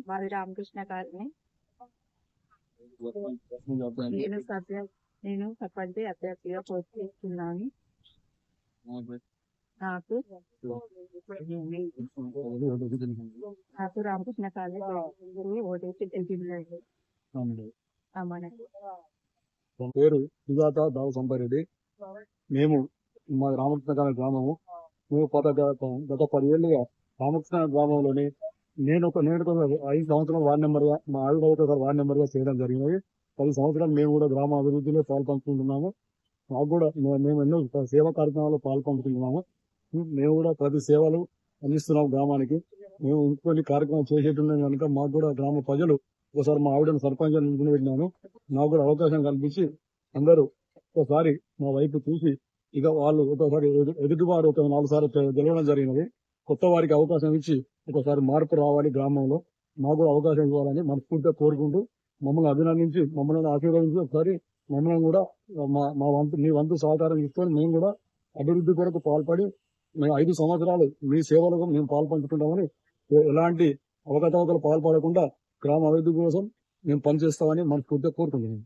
మాది రామకృష్ణ కాలనీ. నేను సర్పంచ్ అభ్యర్థిగా పోటీ చేస్తున్నాను. నాకు రామకృష్ణ కాలనీ ఓటేసి గెలిపించండి. పేరు సుజాత దావ సంపారెడ్డి. మేము మా రామకృష్ణ కాలనీ గ్రామము. మేము గత 10 ఏళ్ళుగా రామకృష్ణ గ్రామంలోని నేను 5 సంవత్సరాలు వార్డు నెంబర్ గా, మా ఆవిడ ఒకసారి వార్డు నెంబర్ గా చేయడం జరిగినది. 10 సంవత్సరాలు మేము కూడా గ్రామ అభివృద్ధిలో పాల్పంచుకుంటున్నాము. మాకు కూడా మేము ఎన్నో సేవా కార్యక్రమాల్లో పాల్పంచుకుంటున్నాము. మేము కూడా ప్రతి సేవలు అందిస్తున్నాము గ్రామానికి. మేము ఇంకొన్ని కార్యక్రమాలు చేసేట్టున్నాం కనుక మాకు కూడా గ్రామ ప్రజలు ఒకసారి మా ఆవిడను సర్పంచ్ పెట్టినాను. నాకు కూడా అవకాశం కల్పించి అందరూ ఒకసారి మా వైపు చూసి ఇక వాళ్ళు ఒకసారి ఎదుటివారు 4 సార్లు గెలవడం జరిగినది. కొత్త వారికి అవకాశం ఇచ్చి ఒకసారి మార్పు రావాలి గ్రామంలో. మాకు కూడా అవకాశం ఇవ్వాలని మనస్ఫూర్తిగా కోరుకుంటూ మమ్మల్ని అభినందించి మమ్మల్ని ఆశీర్వదించి ఒకసారి మమ్మల్ని కూడా మా వంతు మీ వంతు సహకారం ఇస్తూ మేము కూడా అభివృద్ధి కొరకు పాల్పడి మేము 5 సంవత్సరాలు మీ సేవలకు మేము పాల్పంచుకుంటామని, ఎలాంటి అవకతవకలు పాల్పడకుండా గ్రామ అభివృద్ధి కోసం మేము పనిచేస్తామని మనస్ఫూర్తిగా కోరుకుంటున్నాం.